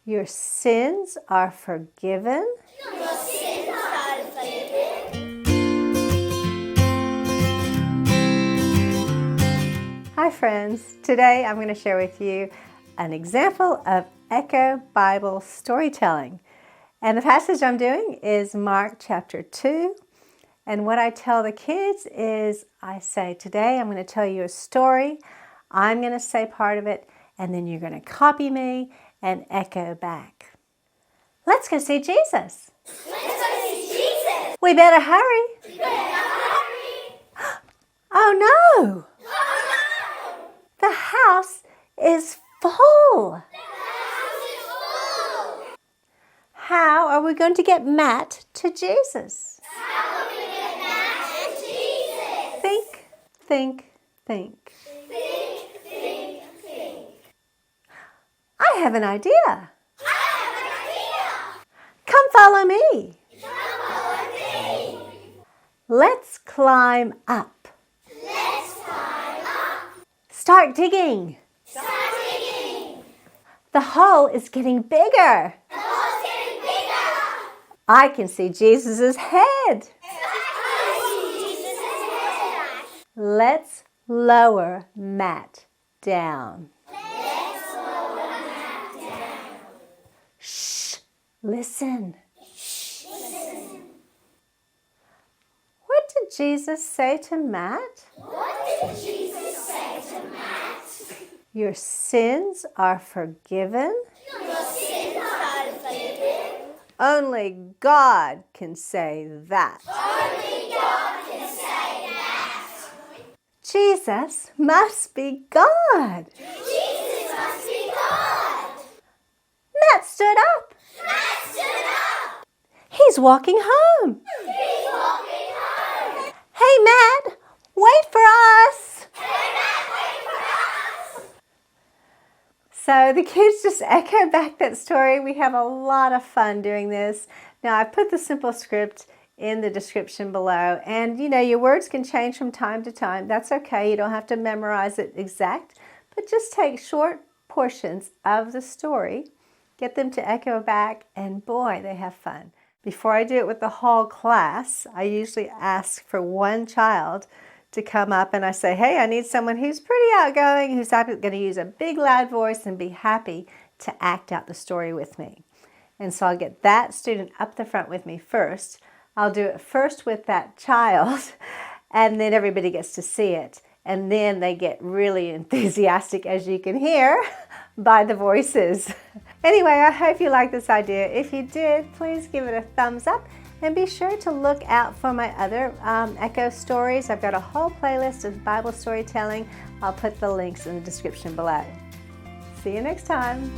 Your sins are forgiven. Your sins are forgiven. Hi friends, today I'm going to share with you an example of Echo Bible storytelling. And the passage I'm doing is Mark chapter 2. And what I tell the kids is I say, today I'm going to tell you a story. I'm going to say part of it, and then you're going to copy me and echo back. Let's go see Jesus. Let's go see Jesus. We better hurry. We better hurry. Oh no! Oh no! The house is full. The house is full. How are we going to get Matt to Jesus? How are we going to get Matt to Jesus? Think, think, think. Think. I have an idea. I have an idea. Come follow me. Come follow me. Let's climb up. Let's climb up. Start digging. Start digging. The hole is getting bigger. The hole's getting bigger. I can see Jesus' head. I see Jesus' head. Let's lower Matt down. Let's lower Matt down. Shh, listen. Listen. What did Jesus say to Matt? What did Jesus say to Matt? Your sins are forgiven. Your sins are forgiven. Only God can say that. Only God can say that. Jesus must be God. Jesus must be God. Matt stood up. Matt stood up. He's walking home. He's walking home. Hey, Matt, wait for us. Hey, Matt, wait for us. So the kids just echo back that story. We have a lot of fun doing this. Now, I put the simple script in the description below. And, you know, your words can change from time to time. That's okay. You don't have to memorize it exact. But just take short portions of the story, get them to echo back, and boy, they have fun. Before I do it with the whole class, I usually ask for one child to come up and I say, hey, I need someone who's pretty outgoing, who's going to use a big loud voice and be happy to act out the story with me. And so I'll get that student up the front with me first. I'll do it first with that child, and then everybody gets to see it. And then they get really enthusiastic, as you can hear, by the voices. Anyway, I hope you like this idea. If you did, please give it a thumbs up. And be sure to look out for my other Echo stories. I've got a whole playlist of Bible storytelling. I'll put the links in the description below. See you next time.